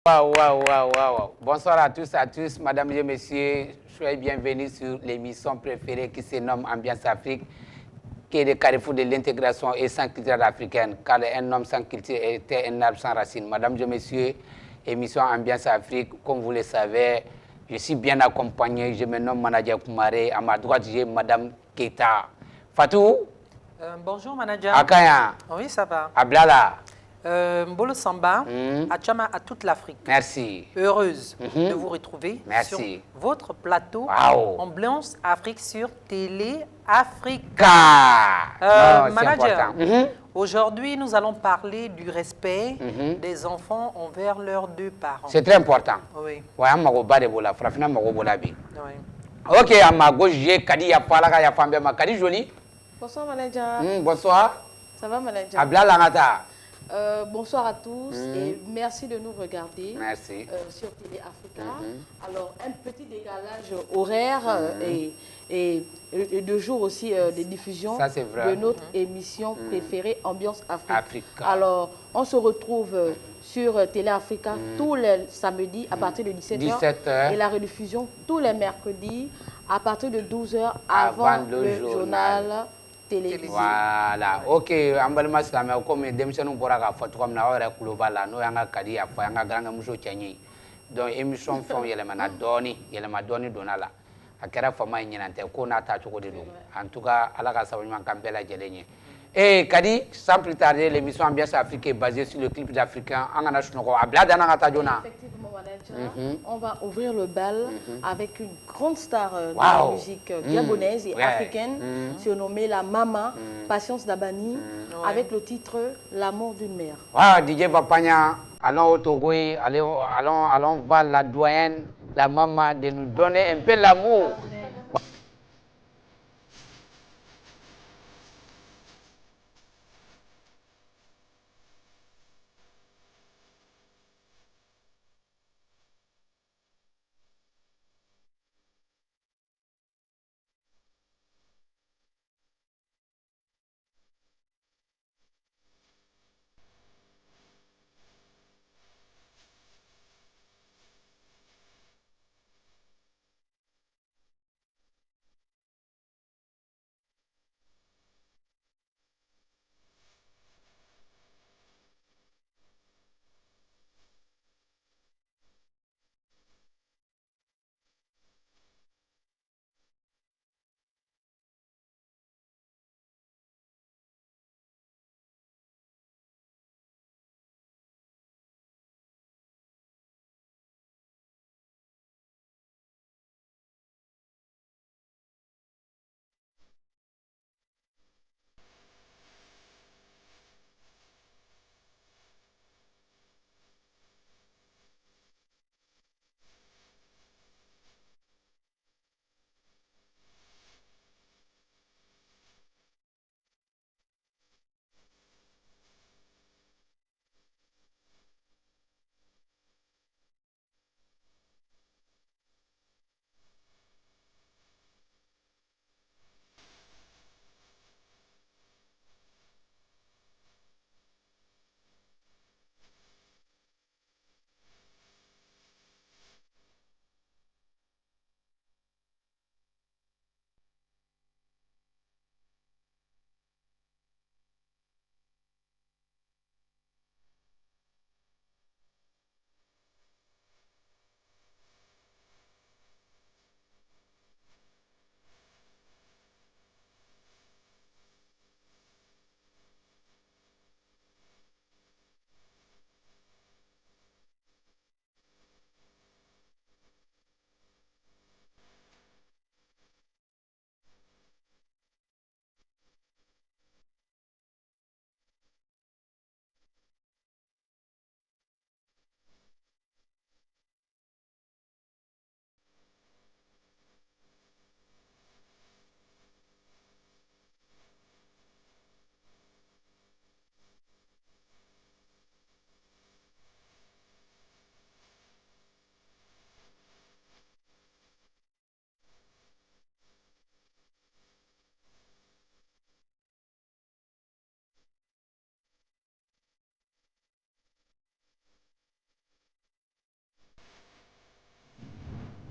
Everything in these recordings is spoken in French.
Waouh, waouh, waouh, waouh. Bonsoir à tous, madame et messieurs. Soyez bienvenus sur l'émission préférée qui se nomme Ambiance Afrique, qui est le carrefour de l'intégration et sans culture africaine, car un homme sans culture était un arbre sans racines. Madame et messieurs, émission Ambiance Afrique, comme vous le savez, je suis bien accompagné. Je me nomme Manadia Koumare. À ma droite, j'ai madame Keita. Fatou? Bonjour, manager. Akaya? Oui, ça va. Ablala? Mbolo Samba, Achama à toute l'Afrique. Merci. Heureuse de vous retrouver sur Merci. votre plateau Wow. Ambiance Afrique sur Télé Africa. Non, c'est Manager, important. aujourd'hui nous allons parler du respect des enfants envers leurs deux parents. C'est très important. Oui. Ouais, amagoba de bola, frafina magobola bi. Oui. Ok, amago j'ai Kadi ya palaga ya fambe ma Kadi joli. Bonsoir manager. Bonsoir. Ça va manager? Abla langata. Bonsoir à tous et merci de nous regarder Merci. sur Télé Africa. Alors un petit décalage horaire et de jour aussi des diffusions Ça, c'est vrai. de notre émission préférée Ambiance Afrique. Africa. Alors on se retrouve sur Télé Africa tous les samedis à partir de 17h 17h. et la rediffusion tous les mercredis à partir de 12h Avant avant le le journal journal télévisé. Voilà. Ok, ambalma salame comme demsenu bora ka fatu comme na ora kuloba la no yanga Kadi ya fa yanga granga muso chanyi. Donc émission fond yelema doni donala. Akera fama nyinante ko na ta choko de do. En tout cas, ala ka sabu man kampela jelenye. Et Kadi, sans plus tarder, l'émission Ambiance Afrique est basée sur le clip d'Africain. Effectivement, manager, on va ouvrir le bal avec une grande star de Wow. la musique gabonaise et africaine, surnommée la Mama, Patience Dabani, avec le titre L'amour d'une mère. Wow, DJ Papanya, allons au Togo, allons voir la doyenne, la maman, de nous donner un peu l'amour.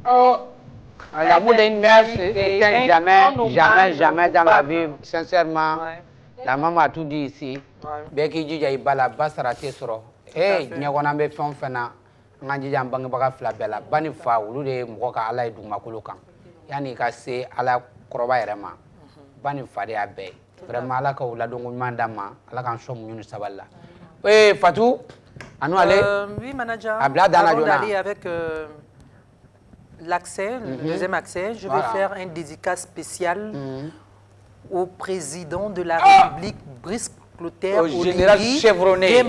Oh, l'amour d'une mère, c'est jamais dans la vie. Sincèrement, la maman a tout dit ici. Bɛɛ k'i jija i ba la, ba sara tɛ sɔrɔ. Diɲɛ kɔnɔ an bɛ fɛn o fɛn na, an k'an jija an bangebaga fila bɛɛ la. Ba ni fa, olu de ye mɔgɔ ka Ala ye dugumakolo kan. Yani i ka se Ala kɔrɔba yɛrɛ ma, ba ni fa de y'a bɛɛ ye. Vraiment Ala ka o ladonko ɲuman d'an ma, Ala k'an sɔn muɲu ni sabali la. Fatou, à nous aller. Oui, manager. Avant d'aller avec l'accès, le deuxième accès, je vais faire un dédicace spécial au président de la République, Brice Clotaire, au général chevronné,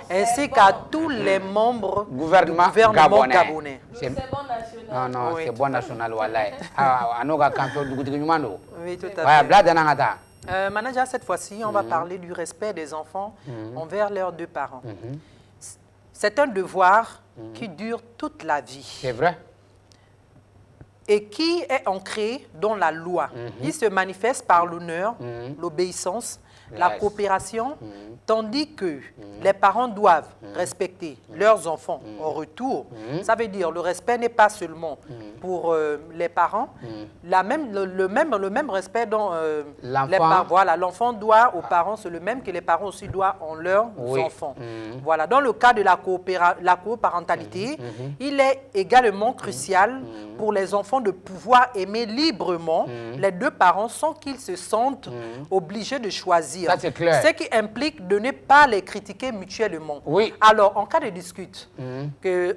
ainsi qu'à tous les membres du gouvernement gabonais. C'est bon national. Non, oui, c'est bon national, wallahi. Oui, tout à fait. Manager, cette fois-ci, on va parler du respect des enfants envers leurs deux parents. C'est un devoir qui dure toute la vie. C'est vrai. Et qui est ancré dans la loi. Il se manifeste par l'honneur, l'obéissance, la coopération, tandis que les parents doivent respecter leurs enfants en retour. Ça veut dire le respect n'est pas seulement pour les parents, le même respect dont l'enfant doit aux parents, c'est le même que les parents aussi doivent en leurs enfants. Voilà, dans le cas de la coparentalité, il est également crucial pour les enfants de pouvoir aimer librement les deux parents sans qu'ils se sentent obligés de choisir. Ça, c'est clair. Ce qui implique de ne pas les critiquer mutuellement. Oui. Alors, en cas de dispute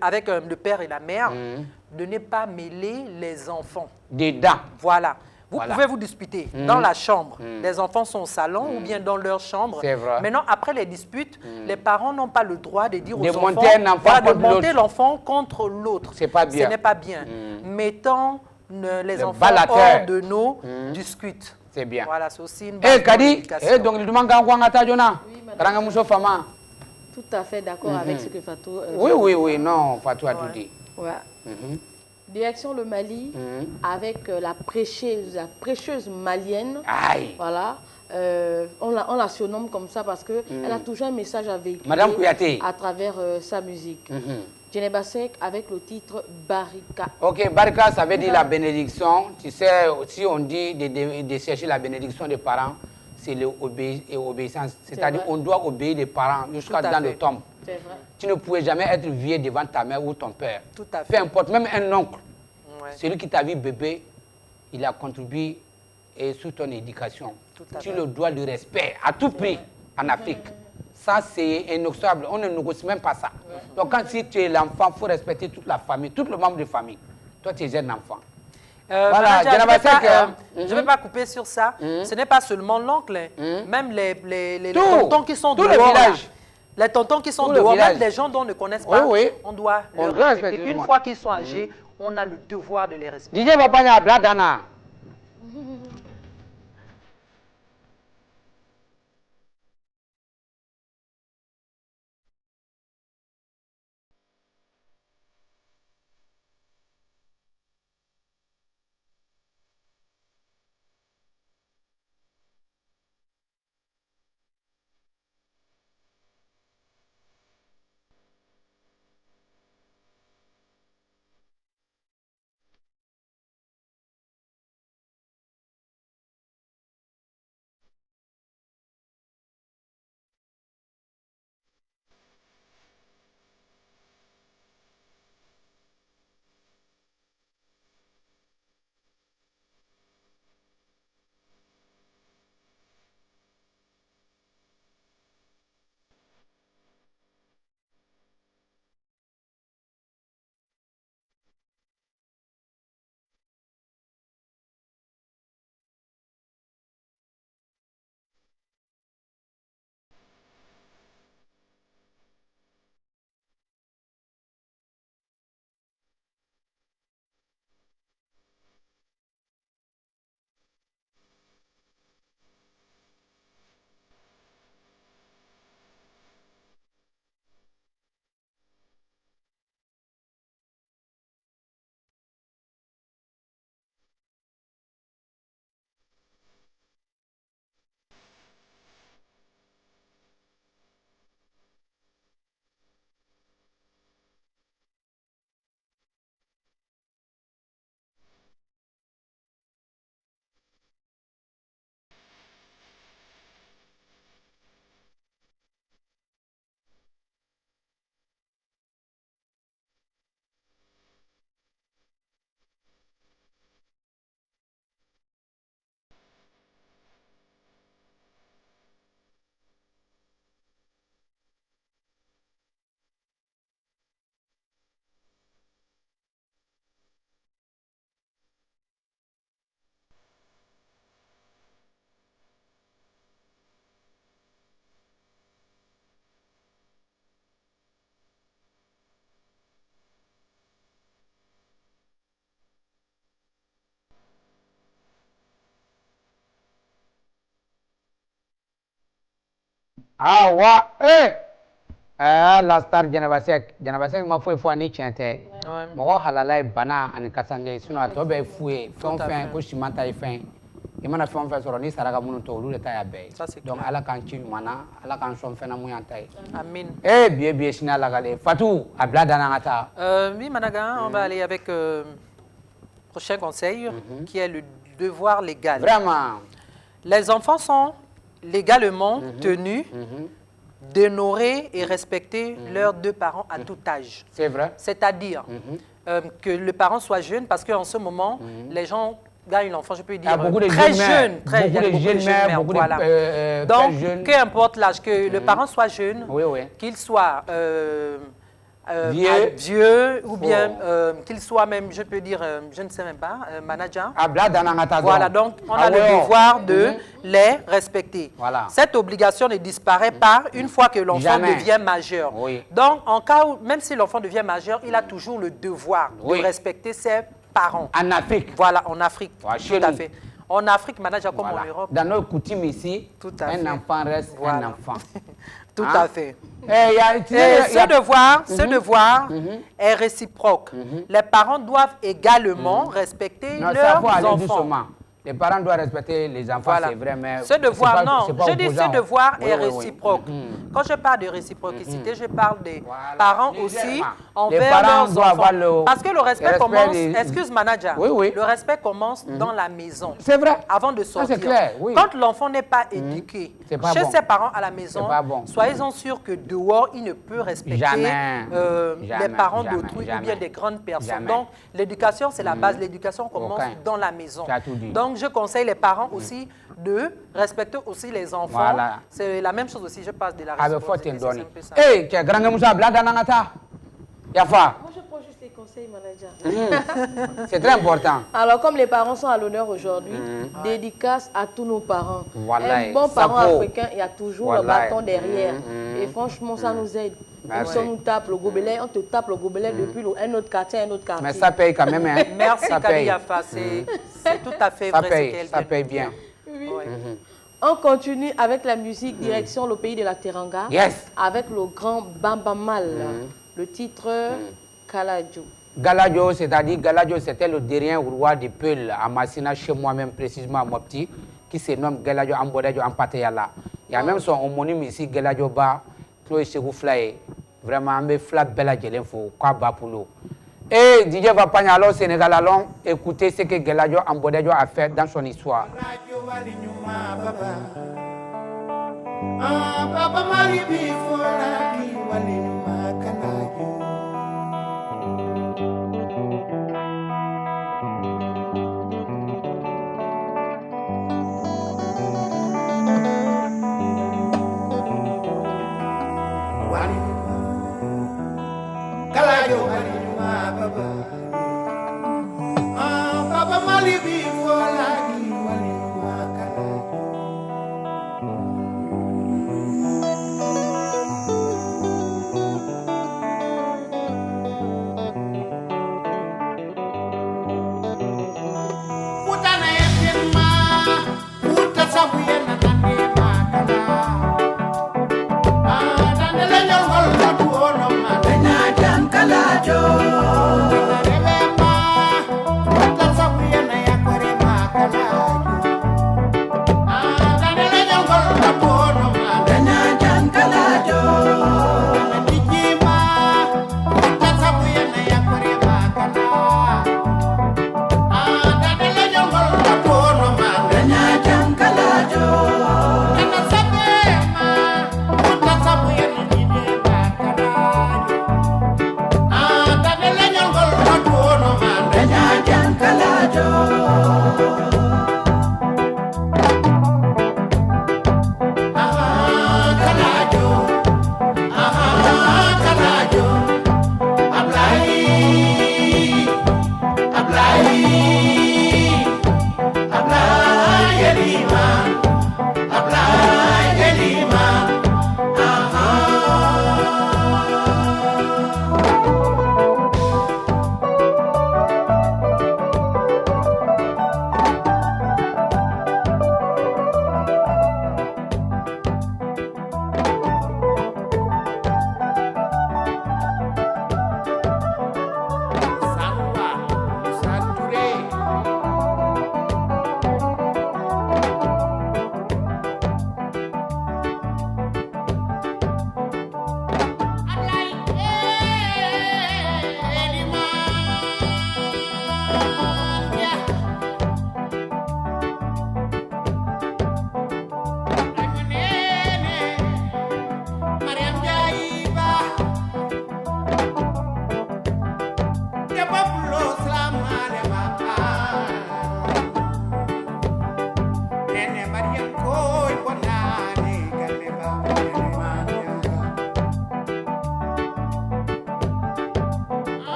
avec le père et la mère, de ne pas mêler les enfants. Dedans. Voilà. Vous pouvez vous disputer dans la chambre. Les enfants sont au salon ou bien dans leur chambre. C'est vrai. Maintenant, après les disputes, les parents n'ont pas le droit de dire aux enfants de monter l'enfant contre l'autre. C'est pas bien. Ce n'est pas bien. Mettons les enfants hors de nos disputes. C'est bien. Voilà, c'est aussi une bonne communication. Donc, il demande tout à fait d'accord avec ce que Fatou Oui, non, Fatou a tout dit. Ouais. Direction le Mali avec la prêcheuse malienne. Aïe. Voilà. On la surnomme comme ça parce qu'elle a toujours un message à véhiculer Madame Kouyaté. à travers sa musique. Djeneba Seck avec le titre Barika. Ok, Barika, ça veut dire la bénédiction. Tu sais, si on dit de chercher la bénédiction des parents, c'est l'obéissance. C'est-à-dire qu'on doit obéir les parents jusqu'à dans le tombe. C'est vrai. Tu ne pouvais jamais être vieux devant ta mère ou ton père. Tout à fait. Peu importe, même un oncle. Celui qui t'a vu bébé, il a contribué sur ton éducation. Tu le dois du respect à tout prix en Afrique. Ça, c'est inexorable. On ne négocie même pas ça. Donc, quand si tu es l'enfant, il faut respecter toute la famille, tout le membre de famille. Toi, tu es un enfant. Voilà, je ne vais pas couper sur ça. Ce n'est pas seulement l'oncle, même les tontons qui sont dehors. Les tontons qui sont dehors, même les gens dont on ne connaît pas, on doit les respecter. Une fois qu'ils sont âgés, on a le devoir de les respecter. Ah ouais, la star Janabasek ma foi foi ni tiente. Mo halala bana ani kasange sino to be foué fon fin ko chimanta e fin. E mana fon fin soro ni saraka munu to lu ta ya be. Donc ala kan ci mana ala kan son fena mu yantai. Amin. Bien sina la gale. Fatou abla dana ngata. Oui Managa, on va aller avec prochain conseil qui est le devoir légal. Vraiment. Les enfants sont légalement tenus d'honorer et respecter leurs deux parents à tout âge. C'est vrai. C'est-à-dire que le parent soit jeune, parce qu'en ce moment, les gens gagnent l'enfant, je peux dire, très jeune. Beaucoup de jeunes mères, beaucoup voilà. de Donc, jeunes. peu importe l'âge, que le parent soit jeune, qu'il soit vieux ou bien qu'il soit même, je peux dire, je ne sais même pas, manager. Voilà, donc on a le devoir de les respecter. Voilà. Cette obligation ne disparaît pas une fois que l'enfant devient majeur. Donc, en cas où, même si l'enfant devient majeur, il a toujours le devoir de respecter ses parents. En Afrique. Voilà, en Afrique, tout à fait. En Afrique, manager comme en Europe. Dans nos coutumes ici, un enfant reste un enfant. Tout à fait. Ce devoir est réciproque. Les parents doivent également respecter leurs enfants. Les parents doivent respecter les enfants, c'est vrai, mais... Ce devoir, je dis ce devoir est réciproque. Quand je parle de réciprocité, je parle des parents aussi envers leurs enfants. Parce que le respect commence, excuse manager, le respect commence dans la maison. C'est vrai. Avant de sortir. Clair, Quand l'enfant n'est pas éduqué chez ses parents à la maison, soyez-en sûrs que dehors, il ne peut respecter les parents d'autrui ou bien des grandes personnes. Donc, l'éducation, c'est la base. L'éducation commence dans la maison. Donc, je conseille les parents aussi de respecter aussi les enfants. Voilà. C'est la même chose aussi, je passe de la réciprocité. Moi, je prends juste les conseils, manager. C'est très important. Alors, comme les parents sont à l'honneur aujourd'hui, dédicace à tous nos parents. Voilà. Un bon parent africain, il y a toujours le bâton derrière. Et franchement, ça nous aide. Si on nous tape le gobelet, on te tape le gobelet depuis un autre quartier, un autre quartier. Mais ça paye quand même. Hein. Merci, Kaliafa. C'est tout à fait vrai. Ça paye bien. Oui. On continue avec la musique, direction le pays de la Teranga. Avec le grand Bamba Mal. Le titre Galadjo. Galadjo, c'est-à-dire Galadjo, c'était le dernier roi de Peul à Massina, chez moi-même, précisément à Mopti, qui se nomme Galadjo Ambodejo Ampateyala. Il y a même son homonyme ici, Galadjo Ba, Chloé Chegouflaye. Vraiment, un flat bella gelenfo, quoi bas pour l'eau. Et DJ Vapanya, alors Sénégal, allons écouter ce que Galadjo Ambodejo a fait dans son histoire.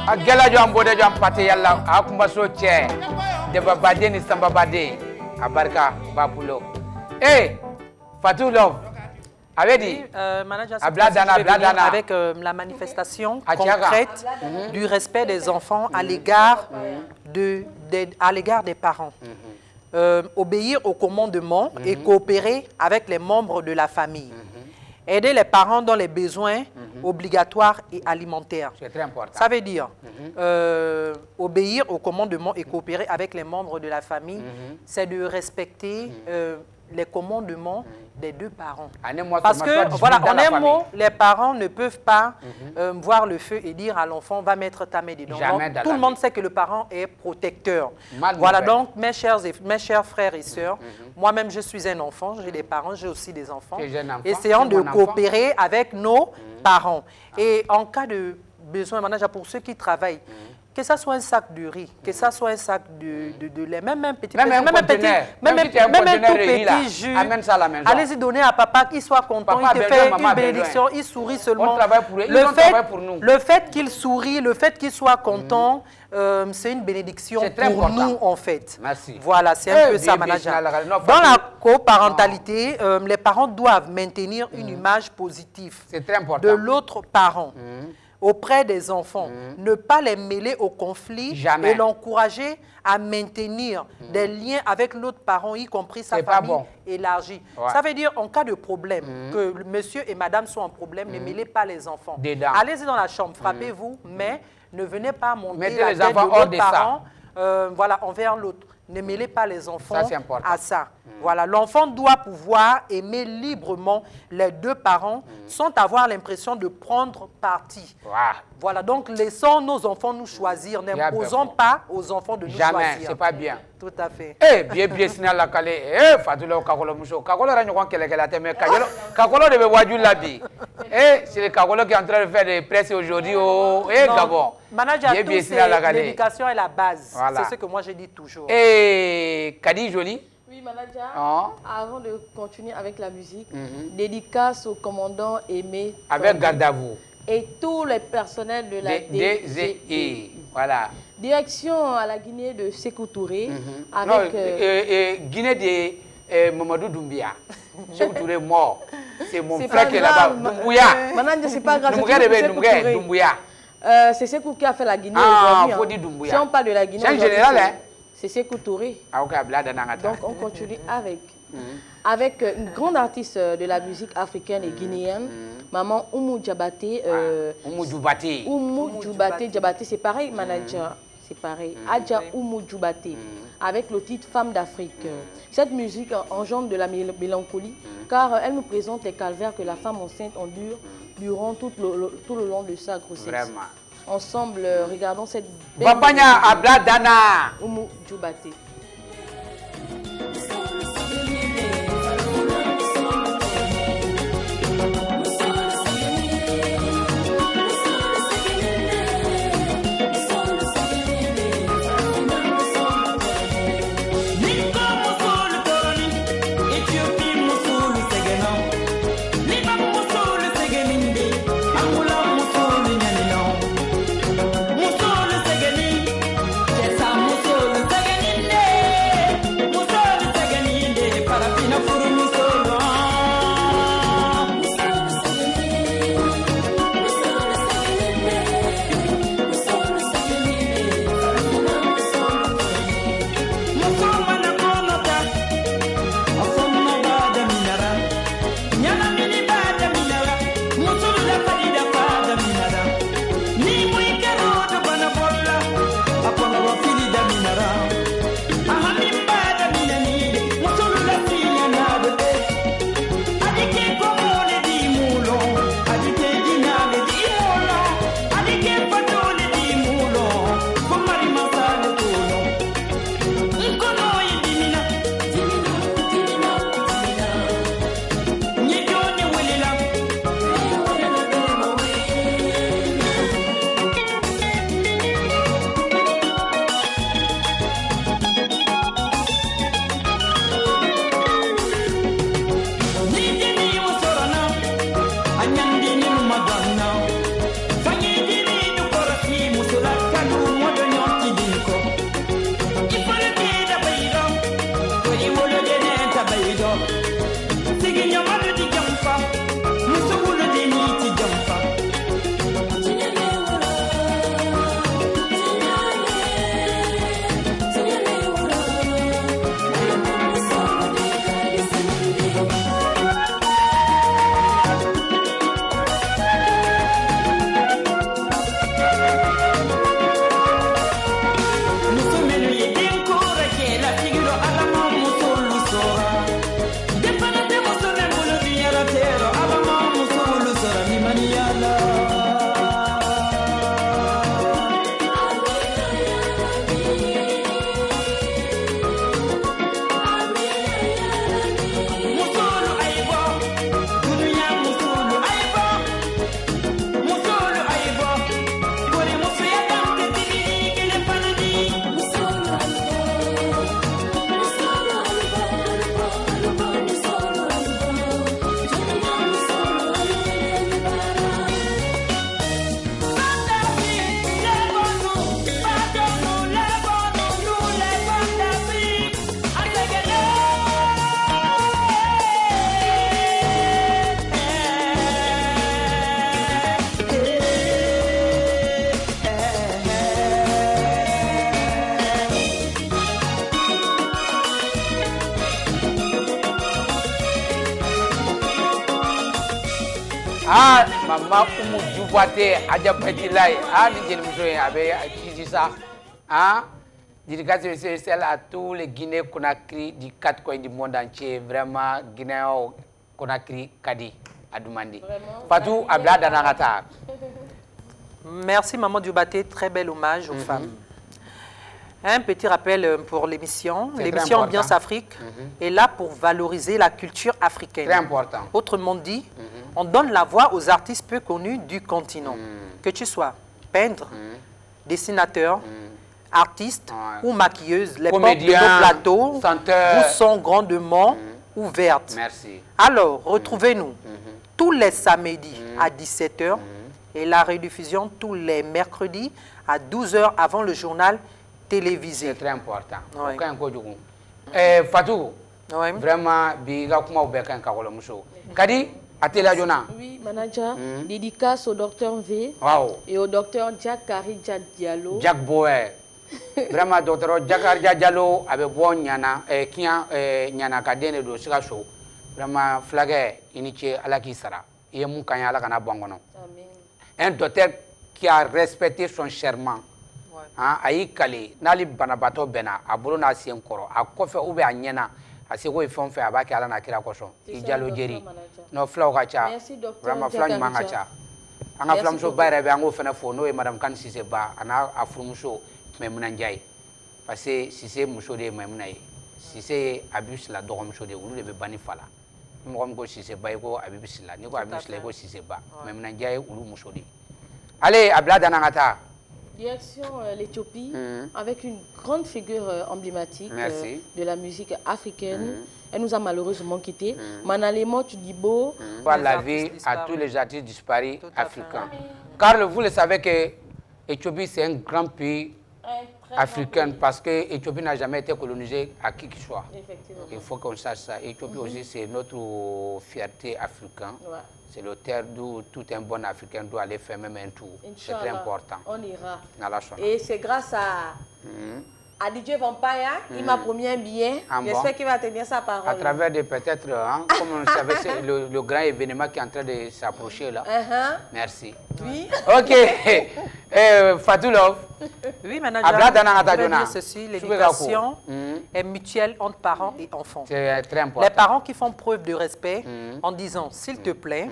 Agela jo ambode jo ampate yalla akumba so che de babade ni sambabade abarka bapulo Fatou Love avait dit manager, avec la manifestation concrète du respect des enfants à l'égard des parents. Obéir aux commandements et coopérer avec les membres de la famille. Aider les parents dans les besoins obligatoires et alimentaires. C'est très important. Ça veut dire obéir aux commandements et coopérer avec les membres de la famille, c'est de respecter les commandements des deux parents. Parce que, voilà, en un mot, les parents ne peuvent pas voir le feu et dire à l'enfant, va mettre ta main dedans. Donc, tout le monde sait que le parent est protecteur. Voilà, donc, mes chers frères et sœurs, moi-même, je suis un enfant, j'ai des parents, j'ai aussi des enfants. Essayons de coopérer avec nos parents. Et en cas de besoin, pour ceux qui travaillent, que ça soit un sac de riz, que ça soit un sac de lait, même un petit tout petit jus, allez-y donner à papa qu'il soit content, il te fait une bénédiction, il sourit seulement. Le fait qu'il sourit, le fait qu'il soit content, c'est une bénédiction pour nous en fait. Merci. Voilà, c'est un peu ça, manager. Dans la coparentalité, les parents doivent maintenir une image positive de l'autre parent. Auprès des enfants, ne pas les mêler au conflit et l'encourager à maintenir des liens avec l'autre parent, y compris sa famille élargie. Ça veut dire, en cas de problème, que monsieur et madame sont en problème, ne mêlez pas les enfants. Allez-y dans la chambre, frappez-vous, mais ne venez pas monter la tête de l'autre parent voilà, envers l'autre. Ne mêlez pas les enfants à ça. Voilà, l'enfant doit pouvoir aimer librement les deux parents sans avoir l'impression de prendre parti. Voilà, donc laissons nos enfants nous choisir. N'imposons pas aux enfants de nous choisir. Jamais, c'est pas bien. Tout à fait. Bien, sinon la calé. Fatou Kakolo Moucho. Kakolo Ranyon Kelekela Teme. Kakolo de Wadu Labi. C'est le Kakolo qui est en train de faire des presses aujourd'hui au Gabon. Manager, l'éducation est la base. Voilà. C'est ce que moi je dis toujours. Kadi Jolie. Oui, manager, avant de continuer avec la musique, dédicace au commandant Aimé avec Gardavou et tous les personnels de la DGI. Voilà. Direction à la Guinée de Sékou Touré avec... Guinée de Mamadou Doumbia. Sékou Touré est mort. C'est mon frère qui est là-bas. Doumbouya. Manager, c'est pas grave. Doumbouya. C'est Sékou qui a fait la Guinée aujourd'hui. Faut dire Doumbouya. Si on parle de la Guinée... C'est un général, hein? C'est Sékou Touré. Donc on continue avec une grande artiste de la musique africaine et guinéenne, Maman Oumou Diabaté. Oumou Diabaté, c'est pareil, manager, c'est pareil. Adja Oumou Diabaté, avec le titre Femme d'Afrique. Cette musique engendre de la mélancolie, car elle nous présente les calvaires que la femme enceinte endure durant tout le long de sa grossesse. Vraiment. Ensemble, regardons cette belle Babanya Abladana Oumou Diabaté. Ah, maman Oumou Djouboité, Adja Petit Lai. Ah, Nidjelmoujouen, avec ça. Ah, dédicace spéciale à tous les Guinéens Conakry du 4 coins du monde entier. Vraiment, Guinéens Conakry, Kadi, Adoumandi. Fatou, Abla Danarata. Merci Maman Djouboité, très bel hommage aux femmes. Un petit rappel pour l'émission. L'émission Ambiance Afrique est là pour valoriser la culture africaine. Très important. Autrement dit, on donne la voix aux artistes peu connus du continent. Que tu sois peintre, dessinateur, artiste ou maquilleuse, les portes de nos plateaux vous sont grandement ouvertes. Merci. Alors, retrouvez-nous tous les samedis à 17 h et la rediffusion tous les mercredis à 12 h avant le journal télévisé. C'est très important. Oui. Fatou, Oui. vraiment, biga kuma ou beka nkakolo muso. Kadi, atela jona. Oui, manager, dédicace au docteur V et au docteur Jack Kari Diallo. Jack Boé. Vraiment, docteur Jack Kari Diallo avait bon nyana, nyana kadene do sika show. Vraiment, flague, iniche alaki sara. Il y a mon kanya ala kana bangono. Un docteur qui a respecté son serment. Ayi kale n'ali banabaatɔ bɛnna a bolo n'a sen kɔrɔ a kɔfɛ ou bien a ɲɛna a seko ye fɛn o fɛn a b'a kɛ ala n'a kira kɔsɔn i jalo jeri non fulaw ka ca vraiment fula ɲuman ka ca an ka fulamuso ba yɛrɛ bɛ an k'o fɛnɛ fo n'o ye madame Kani Sise ba a n'a furumuso Maimuna Ndiaye parce que Sise muso de ye Maimuna ye Sise ye Abibu Sila dɔgɔmuso de ye olu de bɛ ba ni fa la ni mɔgɔ min ko Sise ba i ko Abibu Sila n'i ko Abibu Sila i ko Sise ba Maimuna Ndiaye ye olu muso de ye allez a bila danna ka taa. Direction l'Éthiopie, avec une grande figure emblématique de la musique africaine. Elle nous a malheureusement quittés. Manalemo Tudibo. La vie à tous les artistes disparus africains. Car vous le savez que l'Éthiopie, c'est un grand pays africain parce que l'Éthiopie n'a jamais été colonisée à qui que ce soit. Il faut qu'on sache ça. L'Éthiopie aussi, c'est notre fierté africaine. C'est le terre d'où tout un bon Africain doit aller faire même un tour. C'est très important. On ira. Et c'est grâce à DJ Vampire, il m'a promis un billet. J'espère qu'il va tenir sa parole. À travers peut-être, comme on savait, c'est le grand événement qui est en train de s'approcher là. Merci. Oui. Ok. Fatou Love. Oui, manager. Je vais dire ceci, l'éducation est mutuelle entre parents et enfants. C'est très important. Les parents qui font preuve de respect en disant s'il te plaît,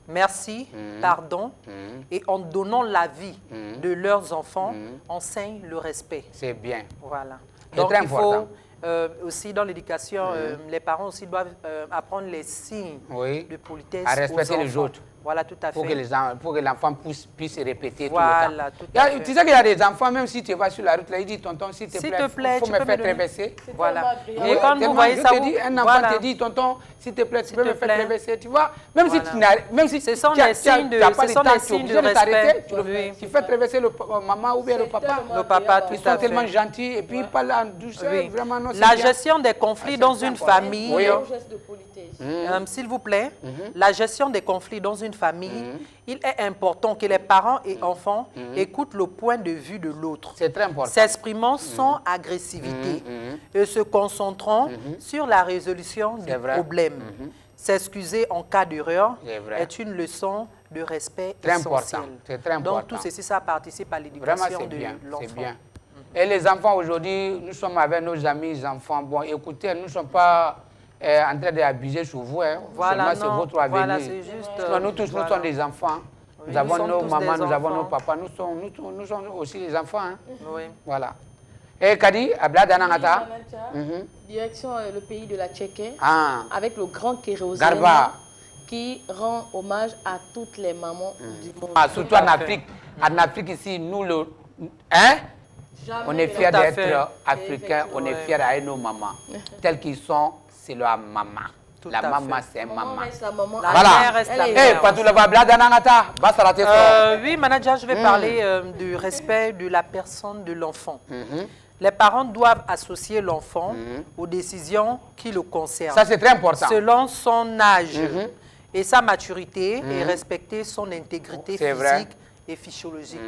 merci, pardon, et en donnant la vie de leurs enfants, enseignent le respect. C'est bien. Voilà. C'est Donc très il important. faut aussi dans l'éducation, les parents aussi doivent apprendre les signes de politesse à respecter les autres. Voilà, tout à fait. Pour que l'enfant puisse répéter voilà, tout le temps. Tu sais qu'il y a des enfants, même si tu vas sur la route, là, ils disent, tonton, s'il te plaît, faut me faire traverser. Voilà. Et quand vous voyez ça, un enfant te dit, tonton, s'il te plaît, tu peux me faire traverser. Tu vois, même si tu n'as pas de temps, tu es obligé de t'arrêter. Tu fais traverser le maman ou bien le papa. Le papa, tout à fait. Ils sont tellement gentils et puis ils parlent en douceur. Vraiment, non, la gestion des conflits dans une famille. S'il vous plaît, la gestion des conflits dans une famille, il est important que les parents et enfants écoutent le point de vue de l'autre. C'est très important. S'exprimant sans agressivité et se concentrant sur la résolution du problème. S'excuser en cas d'erreur est une leçon de respect essentielle. C'est très important. Donc tout ceci, ça participe à l'éducation de l'enfant. C'est bien. Et les enfants aujourd'hui, nous sommes avec nos amis enfants. Bon, écoutez, nous ne sommes pas en train d'abuser sur vous. Voilà, c'est votre avenir. Voilà, c'est juste, nous tous, nous sommes des enfants. Oui, nous avons nos mamans, nous avons nos papas. Nous sommes aussi des enfants. Oui. Voilà. Et Kadi, Abla Danangata. Direction le pays de la Tchéquie, avec le grand kérosène Garba, qui rend hommage à toutes les mamans du monde. Surtout en Afrique. En Afrique ici, nous, on est fiers d'être africains, on est fiers avec nos mamans. Telles qu'ils sont, c'est leur maman. La maman, c'est maman. La mère reste la mère. Oui, manager, je vais parler du respect de la personne de l'enfant. Les parents doivent associer l'enfant aux décisions qui le concernent. Ça, c'est très important. Selon son âge et sa maturité et respecter son intégrité physique et physiologique.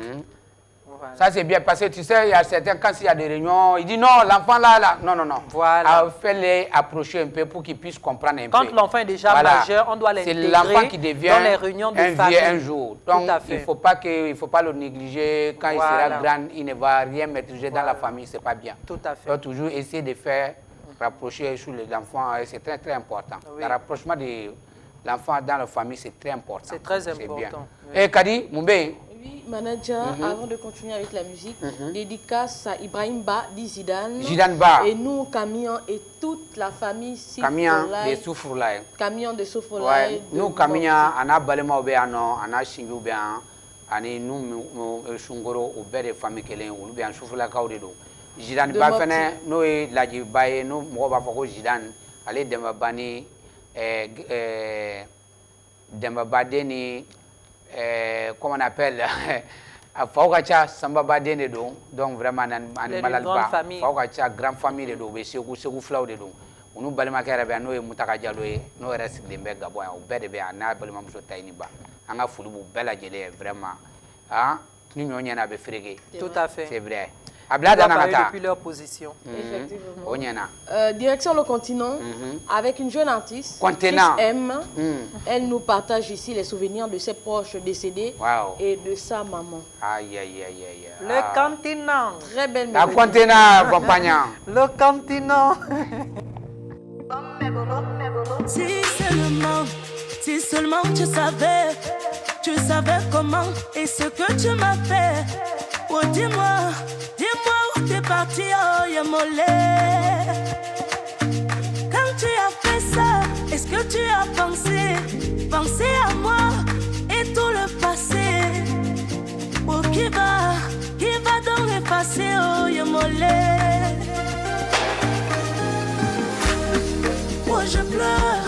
Voilà. Ça, c'est bien parce que tu sais, il y a certains, quand il y a des réunions, ils disent non, l'enfant là. Non, non, non. Voilà. Fais-les approcher un peu pour qu'ils puissent comprendre un peu. Quand l'enfant est déjà majeur, on doit l'intégrer C'est l'enfant qui devient dans les réunions de famille. un jour. Donc, Tout à fait. il ne faut pas le négliger. Quand il sera grand, il ne va rien maîtriser dans la famille, ce n'est pas bien. Tout à fait. Donc, toujours essayer de faire rapprocher sur les enfants, c'est très, très important. Oui. Le rapprochement de l'enfant dans la famille, c'est très important. C'est très important. Bien. Oui. Et Kadi, Moubé. Oui, manager, avant de continuer avec la musique, dédicace à Ibrahim Ba, dit Zidane. Zidane Ba. Et nous, Camion et toute la famille Camion de Soufroulaye. Camion de Soufroulaye. Ouais. Nous, Camion, on a Balema Obéano, on a Chingu Obéan, on a nous, Shungoro, au bel de famille Kélé, ou bien Soufroulaye Kaoudou. Zidane Ba, nous, la Jibaye, nous, Mouba Foko Zidane, allez, Dembabani, Dembabadeni. Comment on appelle Faukacha Samba Badene donc vraiment Malalba Faukacha grande famille de do Segu Flau de do nous balima kera be no mutaka jalo no reste de be gabo o be de be na balima muso tayni ba anga fulu bu bela jele vraiment ah ni nyonya na be frege tout à fait c'est vrai Ablada Nanata depuis leur position effectivement direction le continent avec une jeune artiste Continent M elle nous partage ici les souvenirs de ses proches décédés et de sa maman. Aïe aïe aïe aïe le continent très belle la continent compagnon le continent si seulement tu savais comment et ce que tu m'as fait. Oh dis-moi où t'es parti, oh Yamolé. Quand tu as fait ça, est-ce que tu as pensé à moi et tout le passé? Oh qui va donc effacer, oh Yamolé. Oh je pleure,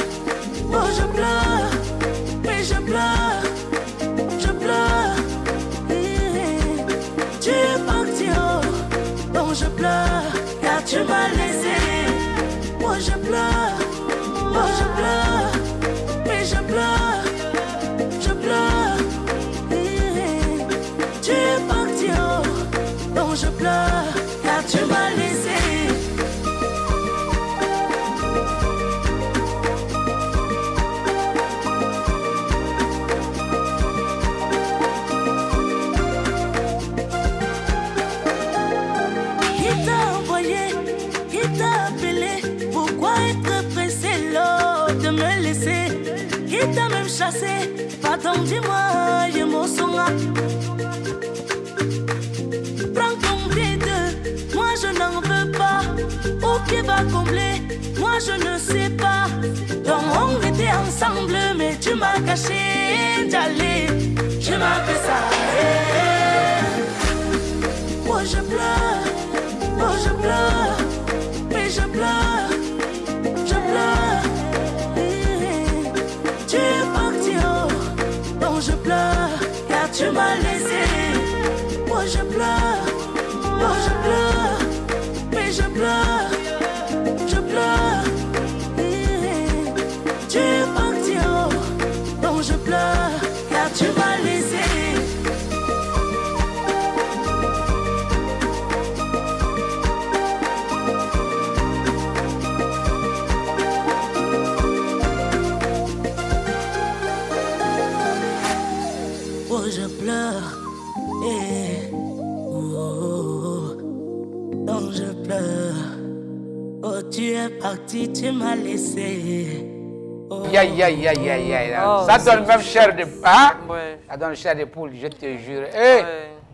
mais je pleure. Tu es parti, oh, donc je pleure, car tu m'as laissé. Moi je pleure, mais je pleure. Tu es parti, oh, donc je pleure, car tu m'as laissé. Qui t'a même chassé, pardon dis-moi, je m'en souviens. Prends ton vide, moi je n'en veux pas. Où qui va combler, moi je ne sais pas. Donc on était ensemble, mais tu m'as caché, Djali. Tu m'as fait ça. Oh je pleure, mais je pleure. Tu es parti, oh, donc je pleure, car tu m'as laissé. Moi je pleure, mais je pleure. Tu es parti, oh, donc je pleure, car tu m'as laissé. Je pleure, donc je pleure. Oh, tu es parti, tu m'as laissé. Oh. Ça donne même chair de ça donne chair de poule, je te jure. Hey.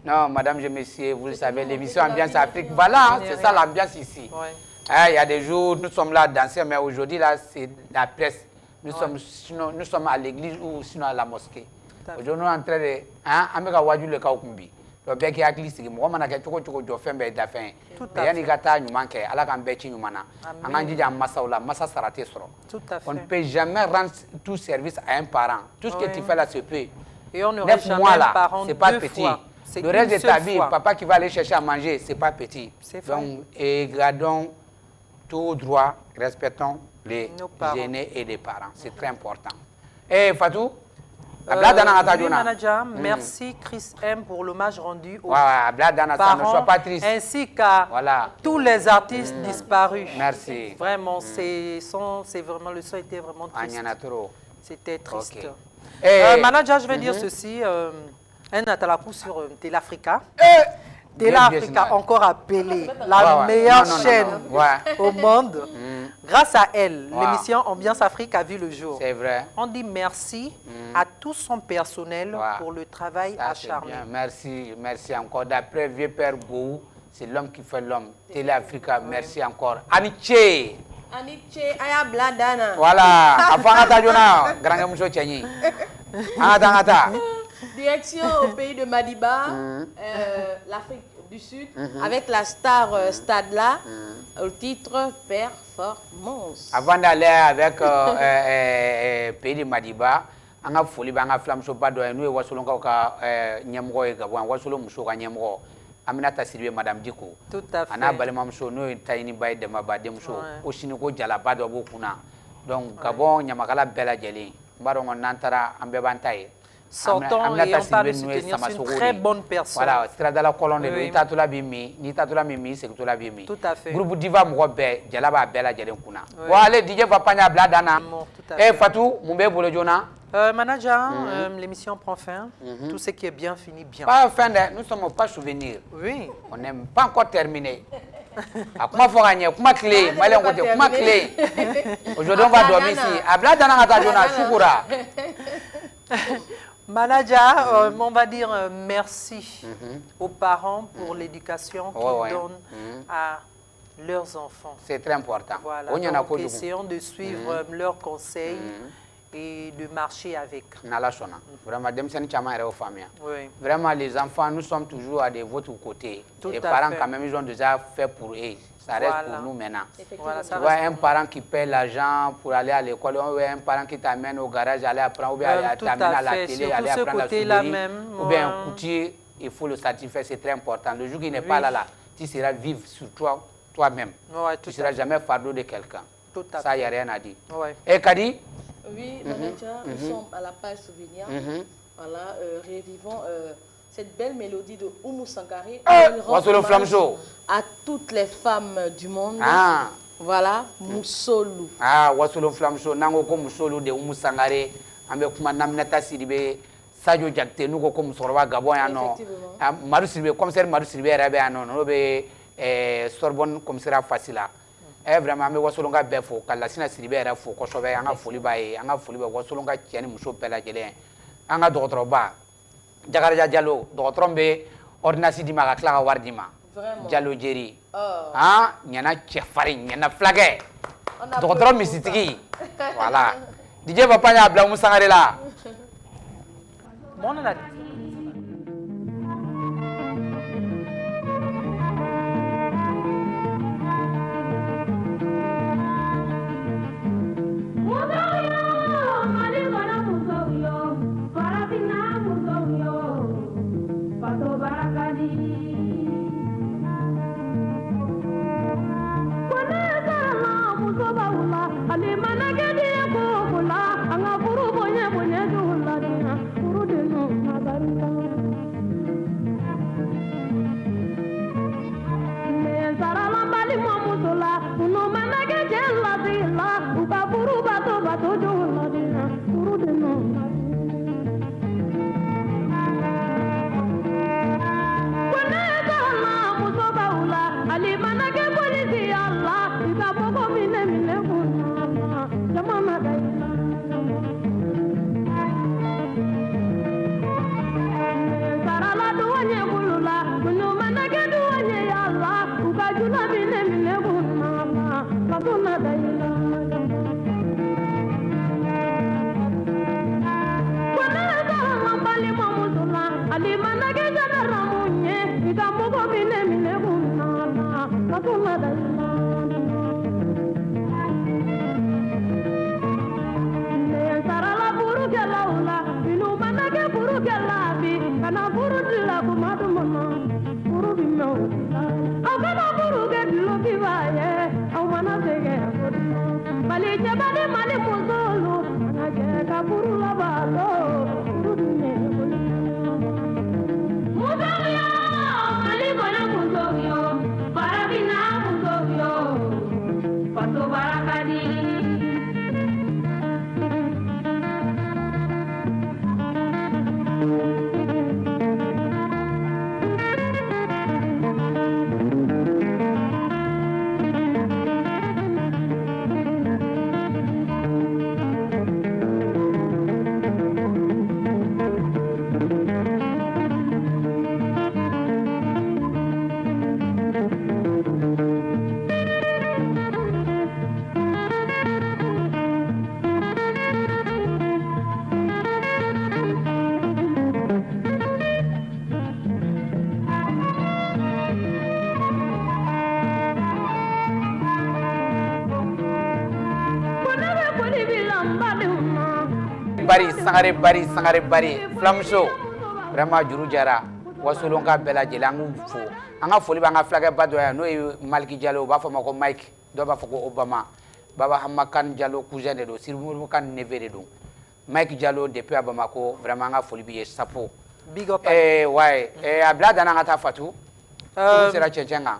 Non, madame et messieurs, vous le savez, l'émission Ambiance Afrique, voilà, c'est ça l'ambiance ici. Il y a des jours, nous sommes là à danser, mais aujourd'hui, là, c'est la presse. Nous sommes à l'église ou sinon à la mosquée. Aujourd'hui, nous sommes en train de... Ameka waju le kaukumbi. Le bec est à glisser. Moi, je suis en train de faire fin. Mais il y a des gens qui ont un béti humana. On a dit à Massaoula, Massa Sarate Soro. On ne peut jamais rendre tout service à un parent. Tout ce que tu fais là, c'est peu. Et on n'aurait jamais un parent c'est pas deux petit. fois. Le reste de ta vie, papa qui va aller chercher à manger, c'est pas petit. Donc, et gardons tout droit, respectons les aînés et les parents. C'est très important. Et Fatou? Oui, manager, merci Chris M pour l'hommage rendu aux parents ainsi qu'à tous les artistes disparus. Merci. Vraiment, c'est vraiment, le son était vraiment triste. C'était triste. Okay. Manager, je vais dire ceci, un atalakou sur Téléafrica. Téléafrica, encore appelée la meilleure chaîne au monde. Grâce à elle, l'émission Ambiance Afrique a vu le jour. C'est vrai. On dit merci à tout son personnel pour le travail acharné. Merci, merci encore. D'après Vieux Père Bou, c'est l'homme qui fait l'homme. Téléafrica, merci encore. Aniche. Aniche, aya bladana. Voilà. Afangata Jona, grand monsieur Tchani. Angata. Direction au pays de Madiba, l'Afrique du Sud, avec la star Stadla, au titre Performance. Avant d'aller avec pays de Madiba, on a folie, on a flamme chopa de nous et Wasolonga Nyamro et Gabon, Wasolo Mouchoura Nyamro. Aminata Sylvie Madame Diko. Tout à fait. On a balemam show, nous et Taini Bay de Mabadem show, Oshinoko Jalabado Bokuna. Donc Gabon, Yamakala Bella Jelly, Baron Nantara, Ambebantaï. Sortons et on parle de soutenir, c'est une très bonne personne. Voilà, c'est dans la colonne de Nitatula Bimi, Nitatula Mimi, c'est Tola Bimi. Tout à fait. Groupe Diva Mourobe, Jalaba Bella Jelenkuna. Voilà, DJ Papanya Bladana. Eh Fatou, Mumbe Bolojona. Manager, l'émission prend fin. Tout ce qui est bien finit bien. Pas fin, nous ne sommes pas souvenirs. Oui. On n'est pas encore terminé. Comment faut gagner? Comment clé? Comment clé? Aujourd'hui, on va dormir ici. Abladana Atajona, Shukura. Manager, on va dire merci aux parents pour l'éducation qu'ils donnent à leurs enfants. C'est très important. Voilà, donc essayons de suivre leurs conseils et de marcher avec. Vraiment, les enfants, nous sommes toujours de votre côté. Les parents, quand même, ils ont déjà fait pour eux. Ça reste pour nous maintenant. Voilà, tu vois un parent qui paie l'argent pour aller à l'école, ou un parent qui t'amène au garage, aller apprendre, ou bien t'amène à la télé, aller apprendre la souris, ou bien un coutier, il faut le satisfaire, c'est très important. Le jour qu'il n'est pas là, tu seras vivre sur toi-même. Tu ne seras jamais fardeau de quelqu'un. Ça, il n'y a rien à dire. Et Kadi? Oui, manager, nous sommes à la page souvenir. Voilà, revivons cette belle mélodie de Oumou Sangaré. À toutes les femmes du monde. Voilà, Moussolou. Wasolo Flamcho, Nangoko Moussolou de Oumou Sangaré, avec Manamnata Sidibé, Sadio Jakte, nous comme Sorwa Gaboyano, Marusibé, commissaire Marusibé Rabiano, Sorbonne, commissaire Facila. Vraiment, mais Wasolonga Befo, Kalasina Sidibé Rafo, Kosobe, Anga Folibae, Anga Foliba, Wasolonga Tiani Mousso Pela Gelen, Anga Dotroba, Jagaraja Diallo, Dotrombe, Ordinasi di Magakla Wardima, Diallo Jerry. Nyana Chefari, Nyana Flague, Dotrom Misitiki. Voilà. DJ Papanya Blamou Sangarela. Mali jabali mali muzulu, ngajeka buru labalo. Sangare bari flamuso vraiment juru jara wasolon ka bela jelangu fo anga foli banga flage bado ya no Maliki Diallo ba fa mako Mike do ba fa ko Obama baba Hamakan Diallo cousin de do Sirmou kan neve de do Mike Diallo depuis à Bamako vraiment anga foli bi sapo big up ouais abla dana ngata fatu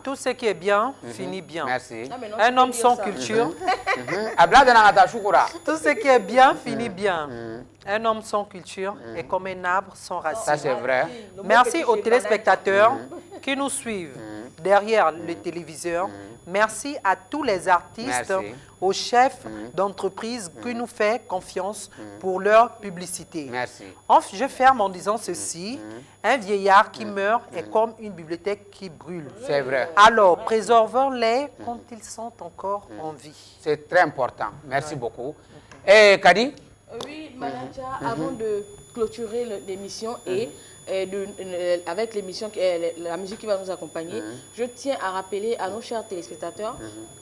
tout ce qui est bien finit bien. Merci. Un homme sans culture. Tout ce qui est bien finit bien. Un homme sans culture est comme un arbre sans racines. Ça, c'est vrai. Merci aux téléspectateurs qui nous suivent derrière le téléviseur. Merci à tous les artistes, aux chefs d'entreprise qui nous font confiance pour leur publicité. Merci. Je ferme en disant ceci. Un vieillard qui meurt est comme une bibliothèque qui brûle. C'est vrai. Alors, préservons-les quand ils sont encore en vie. C'est très important. Merci beaucoup. Et Kadi? Oui, Manaja, avant de clôturer l'émission et avec l'émission, la musique qui va nous accompagner, je tiens à rappeler à nos chers téléspectateurs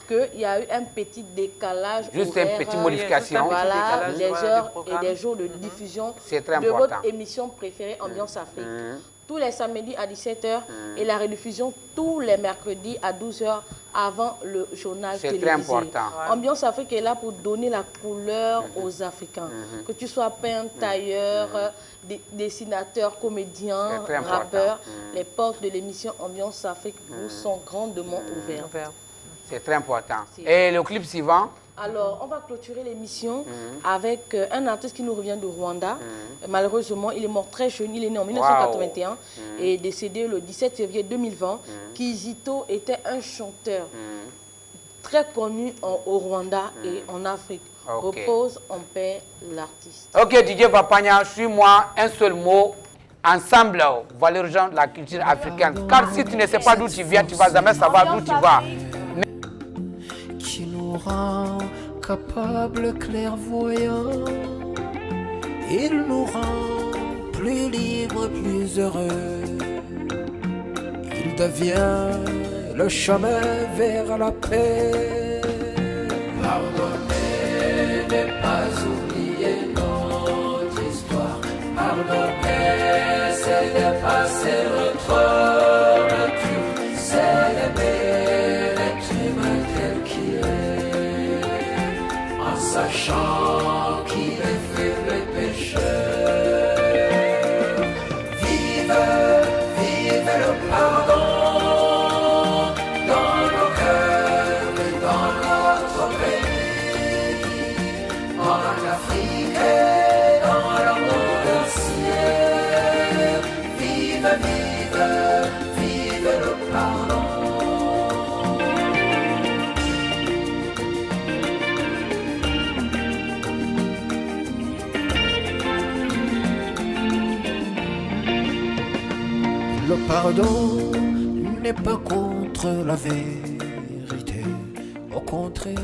qu'il y a eu un petit décalage. Juste une petite modification. Voilà, des heures et des jours de diffusion de votre émission préférée Ambiance Afrique. Tous les samedis à 17h et la rediffusion tous les mercredis à 12h avant le journal télévisé. C'est très important. Ambiance Afrique est là pour donner la couleur aux Africains. Que tu sois peintre, tailleur, dessinateur, comédien, rappeur, les portes de l'émission Ambiance Afrique vous sont grandement ouvertes. C'est très important. Et le clip suivant? Alors, on va clôturer l'émission avec un artiste qui nous revient de Rwanda. Malheureusement, il est mort très jeune. Il est né en 1981 et est décédé le 17 février 2020. Kizito était un chanteur très connu au Rwanda et en Afrique. Repose en paix l'artiste. Ok, Didier Vapanya, suis-moi un seul mot. Ensemble, valorisons la culture africaine. Car si tu ne sais pas d'où tu viens, tu ne vas jamais savoir d'où tu vas. Qui nous rend capables, clairvoyants. Il nous rend plus libres, plus heureux. Il devient le chemin vers la paix. Pardonner n'est pas oublier notre histoire. Pardonner, c'est dépasser notre nature. C'est aimer l'être humain tel qu'il est, en sachant qu'il est faible et pécheur. Vive, vive le pardon dans nos cœurs et dans notre pays, en Afrique et dans le monde entier. Vive, vive, vive le pardon. Le pardon n'est pas contre la vérité, au contraire,